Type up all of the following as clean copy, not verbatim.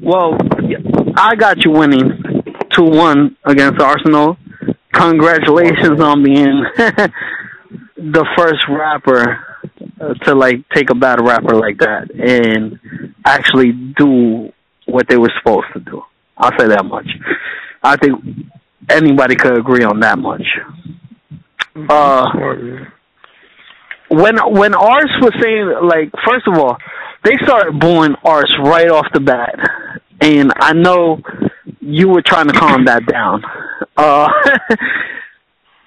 Well, I got you winning 2-1 against Arsenal. Congratulations on being the first rapper to like take a battle rapper like that and actually do what they were supposed to do. I'll say that much. I think anybody could agree on that much. When Ars was saying, like, first of all, they started booing Ars right off the bat, and I know you were trying to calm that down.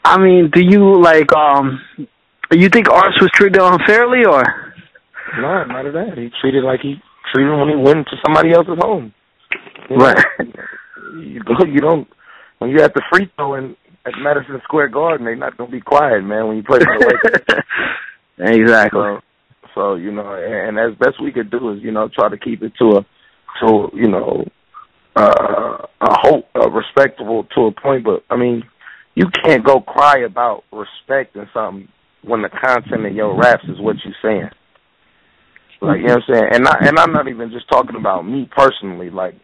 I mean, do you you think Ars was treated unfairly, or? No, not at that. He treated like he treated when he went to somebody else's home. Right. When you're at the free throw at Madison Square Garden, they're not going to be quiet, man, when you play for the Lakers. Exactly. So, and as best we could do is, try to keep it to a respectable to a point. But, I mean, you can't go cry about respect and something when the content of your raps is what you're saying. Like, you know what I'm saying? And I'm not even just talking about me personally. Like,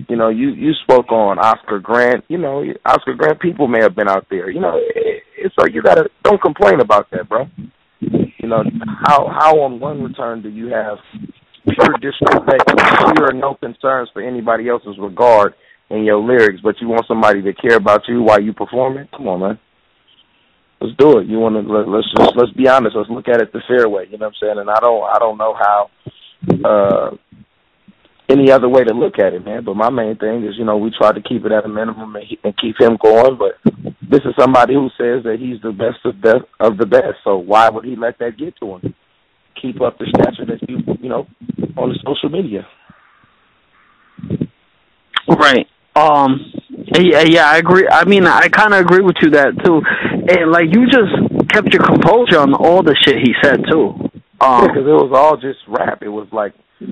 you spoke on Oscar Grant. Oscar Grant people may have been out there. It's like don't complain about that, bro. How on one return do you have pure disrespect, pure no concerns for anybody else's regard in your lyrics, but you want somebody to care about you while you performing? Come on, man. Let's do it. Let's be honest. Let's look at it the fair way. You know what I'm saying? And I don't know how any other way to look at it, man. But my main thing is, we try to keep it at a minimum and keep him going. But this is somebody who says that he's the best of the best. So why would he let that get to him? Keep up the stature that you on the social media. Right. Yeah, I agree. I mean, I kind of agree with you that too. And like, you just kept your composure on all the shit he said too. Because it was all just rap. It was like, you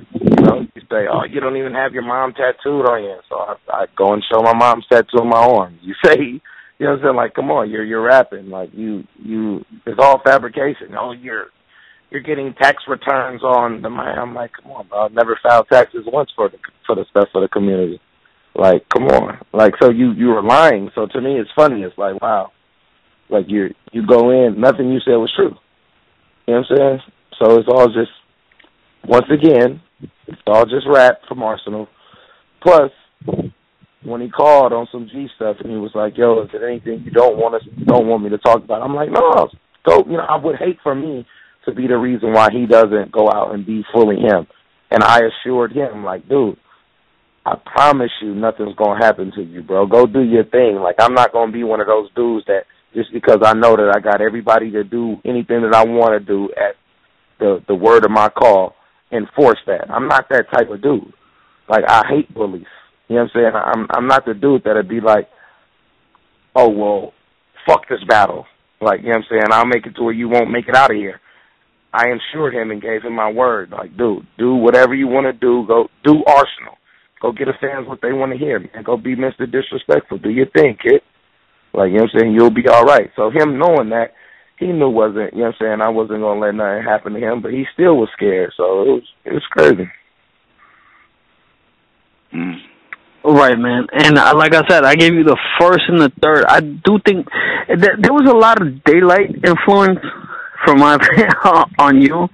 say, oh, you don't even have your mom tattooed on you. So I go and show my mom's tattoo on my arm. You say, you know what I'm saying? Like, come on, you're rapping. Like, it's all fabrication. Oh, you're getting tax returns on the money. I'm like, come on, bro. I've never filed taxes once for the stuff for the community. Like, come on. Like, so you were lying. So to me, it's funny. It's like, wow. Like, you go in, nothing you said was true. You know what I'm saying? So it's all just, once again, it's all just rap from Arsonal. Plus, when he called on some G stuff and he was like, yo, is there anything you don't want me to talk about? I'm like, no, go. I would hate for me to be the reason why he doesn't go out and be fully him. And I assured him, like, dude, I promise you nothing's going to happen to you, bro. Go do your thing. Like, I'm not going to be one of those dudes that just because I know that I got everybody to do anything that I want to do at the word of my call, enforce that. I'm not that type of dude. Like, I hate bullies. You know what I'm saying? I'm not the dude that'd be like, oh, well, fuck this battle. Like, you know what I'm saying? I'll make it to where you won't make it out of here. I insured him and gave him my word. Like, dude, do whatever you want to do. Go do Arsonal. Go get the fans what they want to hear, man. Go be Mr. Disrespectful. Do your thing, kid. Like, you know what I'm saying? You'll be all right. So him knowing that, he knew wasn't, you know what I'm saying, I wasn't going to let nothing happen to him, but he still was scared. So it was crazy. Right, man. And like I said, I gave you the first and the third. I do think that there was a lot of Daylight influence from my opinion on you.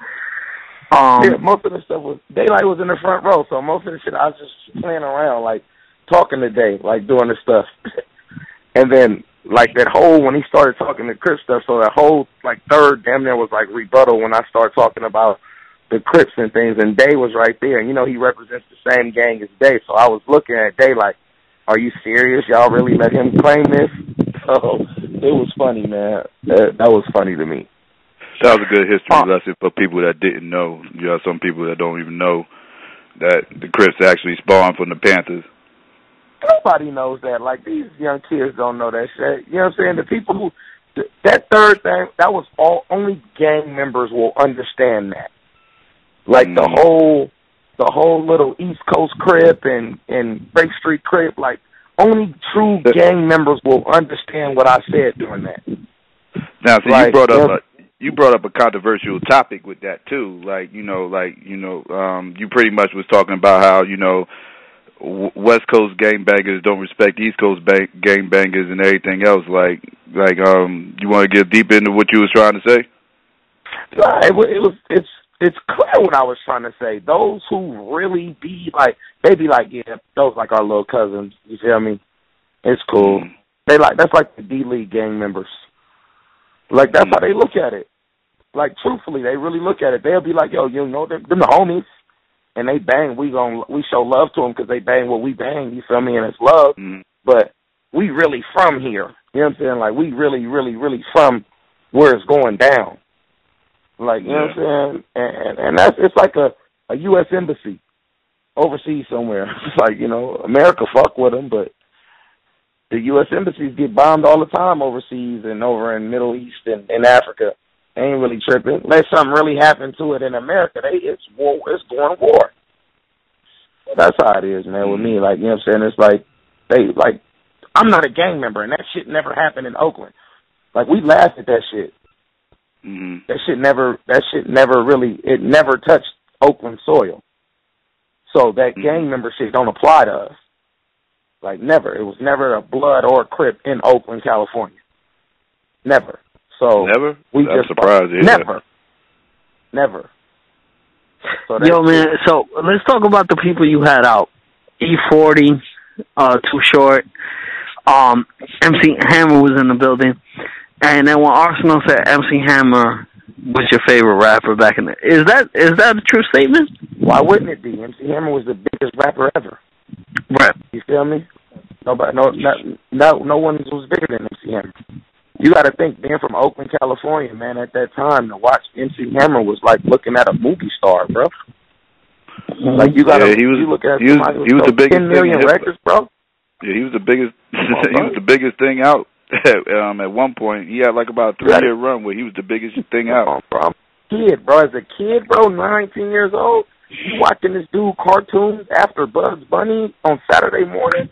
Yeah, most of the stuff Daylight was in the front row, so most of the shit I was just playing around, like talking to Day, like doing the stuff. And then, like, that whole, when he started talking the Crips stuff, so that whole, like, third damn near was, like, rebuttal when I started talking about the Crips and things, and Day was right there. And, he represents the same gang as Day, so I was looking at Day like, are you serious? Y'all really let him claim this? So it was funny, man. That was funny to me. That was a good history lesson for people that didn't know. You have some people that don't even know that the Crips actually spawned from the Panthers. Nobody knows that. Like, these young kids don't know that shit. You know what I'm saying? The people who, that third thing, that was only gang members will understand that. Like, the whole little East Coast Crip and Break Street Crip, like, only true gang members will understand what I said during that. Now, so like, you brought up a controversial topic with that too. You pretty much was talking about how West Coast gangbangers don't respect East Coast gangbangers and everything else. You want to get deep into what you was trying to say? It's clear what I was trying to say. Those who really be like, they be like, yeah, those like our little cousins. You feel me? It's cool. That's like the D-League gang members. Like, that's how they look at it. Like, truthfully, they really look at it. They'll be like, yo, them the homies, and they bang. We show love to them because they bang what we bang. You feel me? And it's love. But we really from here. You know what I'm saying? Like, we really, really, really from where it's going down. Like, you know what I'm saying? And it's like a U.S. embassy overseas somewhere. It's like, America fuck with them, but the U.S. embassies get bombed all the time overseas and over in Middle East and in Africa. They ain't really tripping. Unless something really happened to it in America, it's war. It's going to war. That's how it is, man, with me. Like, you know what I'm saying? It's like, I'm not a gang member, and that shit never happened in Oakland. Like, we laughed at that shit. That shit never really, it never touched Oakland soil. So that gang membership don't apply to us. Like, never. It was never a blood or a Crip in Oakland, California. Never. So never? I'm surprised. Never. So man, so let's talk about the people you had out. E40, Too Short, MC Hammer was in the building. And then when Arsonal said MC Hammer was your favorite rapper back in the... Is that a true statement? Why wouldn't it be? MC Hammer was the biggest rapper ever. Right. You feel me? No one was bigger than MC Hammer. You got to think, being from Oakland, California, man, at that time, to watch MC Hammer was like looking at a movie star, bro. Like, you got to look at somebody who sold 10 million records, bro. Yeah, he was the biggest. He was the biggest thing out. At one point, he had like about a 3-year run where he was the biggest thing out. As a kid, bro, 19 years old, you watching this dude cartoons after Bugs Bunny on Saturday morning.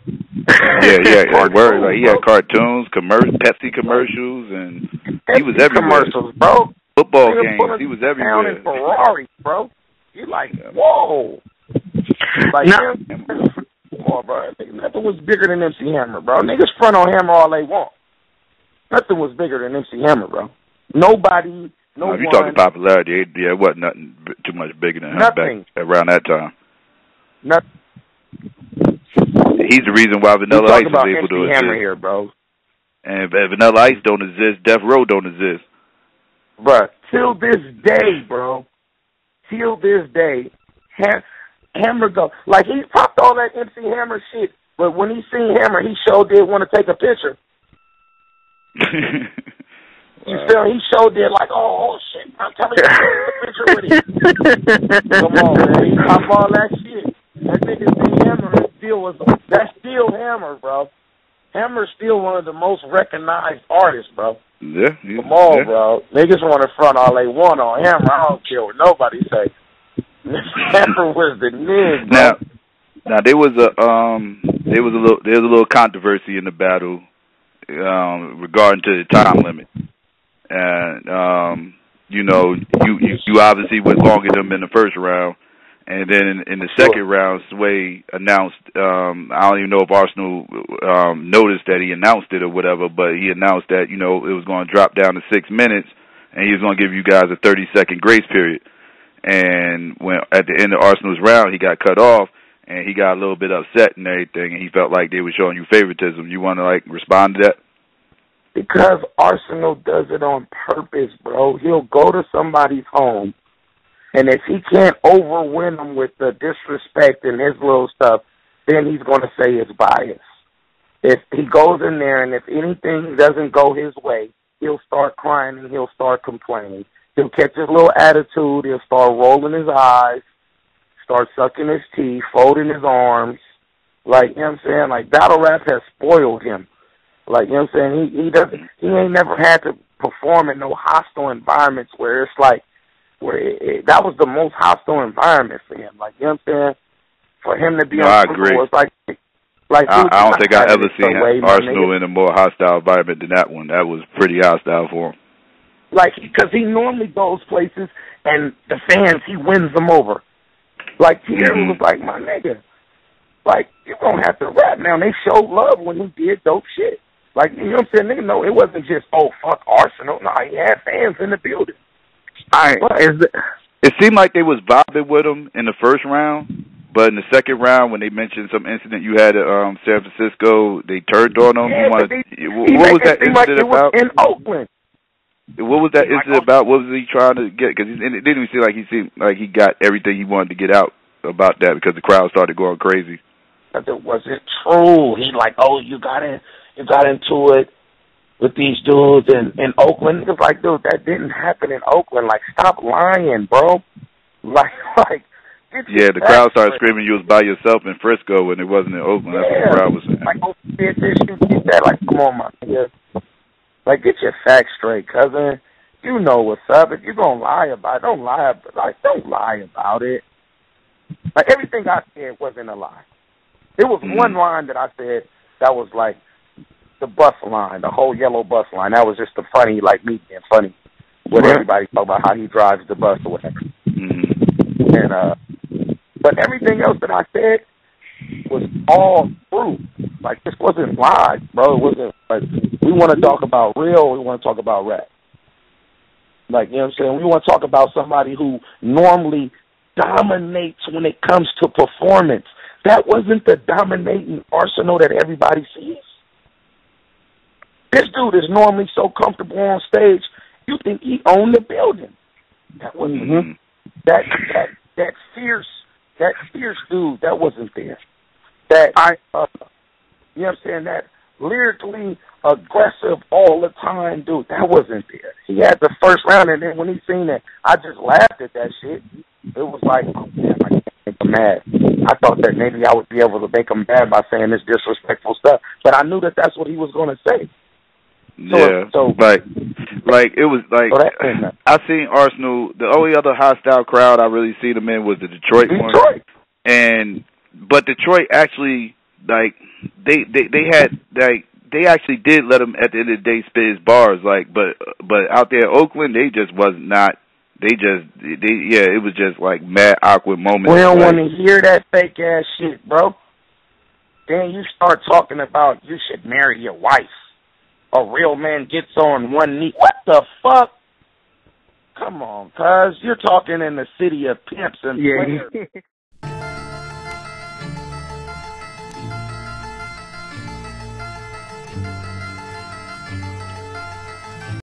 Word. Like, he had cartoons, Pepsi commercials, and he was everywhere. Commercials, bro. Football games, he was everywhere. In Ferrari, bro. You like, whoa. Like, come on, bro. Nothing was bigger than MC Hammer, bro. Niggas front on Hammer all they want. Nothing was bigger than MC Hammer, bro. Nobody, if you're talking popularity, it wasn't nothing too much bigger than him back around that time. Nothing. He's the reason why Vanilla Ice was able to exist. Hammer here, bro. And if Vanilla Ice don't exist, Death Row don't exist. Bruh, till this day, bro. Till this day, Hammer go. Like, he popped all that MC Hammer shit, but when he seen Hammer, he sure did want to take a picture. You feel? He showed it like, oh shit, I'm telling you, take a picture with him. Come on, man. He pop all that shit. That nigga see Hammer, that's still Hammer, bro. Hammer's still one of the most recognized artists, bro. Yeah. Come on, bro. Niggas want to front all they want on Hammer. I don't care what nobody say. Hammer was the nigga, bro. Now there was a little controversy in the battle regarding to the time limit, and you obviously went longer than them in the first round, and then in the second round, Sway announced. I don't even know if Arsonal noticed that he announced it or whatever, but he announced that it was going to drop down to 6 minutes, and he was going to give you guys a 30-second grace period. And when at the end of Arsonal's round, he got cut off. And he got a little bit upset and everything, and he felt like they were showing you favoritism. You want to, respond to that? Because Arsonal does it on purpose, bro. He'll go to somebody's home, and if he can't overwin them with the disrespect and his little stuff, then he's going to say it's bias. If he goes in there and if anything doesn't go his way, he'll start crying and he'll start complaining. He'll catch his little attitude. He'll start rolling his eyes. Start sucking his teeth, folding his arms. Like, you know what I'm saying? Like, battle rap has spoiled him. Like, you know what I'm saying? He ain't never had to perform in no hostile environments where it's like, that was the most hostile environment for him. Like, you know what I'm saying? For him to be on I agree. Was like I don't think I've ever seen Arsonal in a more hostile environment than that one. That was pretty hostile for him. Like, because he normally goes places and the fans, he wins them over. Like, here it was like, my nigga, like, you don't have to rap now. And they showed love when he did dope shit. Like, you know what I'm saying? Nigga, no, it wasn't just, oh, fuck Arsonal. No, he had fans in the building. It seemed like they was vibing with him in the first round, but in the second round, when they mentioned some incident you had at San Francisco, they turned on him. Yeah, what was that incident about? In Oakland. What was that incident about? What was he trying to get? Because it didn't even seem like he got everything he wanted to get out about that, because the crowd started going crazy. Because it wasn't true. He like, oh, you got into it with these dudes in Oakland. It was like, dude, that didn't happen in Oakland. Like, stop lying, bro. Like, the crowd started screaming you was by yourself in Frisco when it wasn't in Oakland. That's what the crowd was saying. Like, oh, did this, you did that. Like, come on, my nigga. Like, get your facts straight, cousin. You know what's up. If you're going to lie about it, don't lie about it. Like, everything I said wasn't a lie. There was one line that I said that was like the bus line, the whole yellow bus line. That was just the funny, like me being funny. When everybody talk about how he drives the bus or whatever. And, but everything else that I said was all true. Like, this wasn't lies, bro. It wasn't like, we want to talk about real, we want to talk about rap. Like, you know what I'm saying? We want to talk about somebody who normally dominates when it comes to performance. That wasn't the dominating Arsonal that everybody sees. This dude is normally so comfortable on stage, you think he owned the building. That wasn't that fierce dude. That wasn't there. You know what I'm saying? That lyrically aggressive all the time dude. That wasn't there. He had the first round, and then when he seen it, I just laughed at that shit. It was like, oh man, I can't make him mad. I thought that maybe I would be able to make him mad by saying this disrespectful stuff, but I knew that that's what he was going to say. Like it was like I seen Arsonal. The only other hostile crowd I really seen him in was the Detroit one, but Detroit actually they actually did let him at the end of the day spit his bars, but out there in Oakland they just was not. It was just like mad awkward moments. We don't want to hear that fake ass shit, bro. Then you start talking about you should marry your wife. A real man gets on one knee. What the fuck? Come on, cuz. You're talking in the city of pimps and players.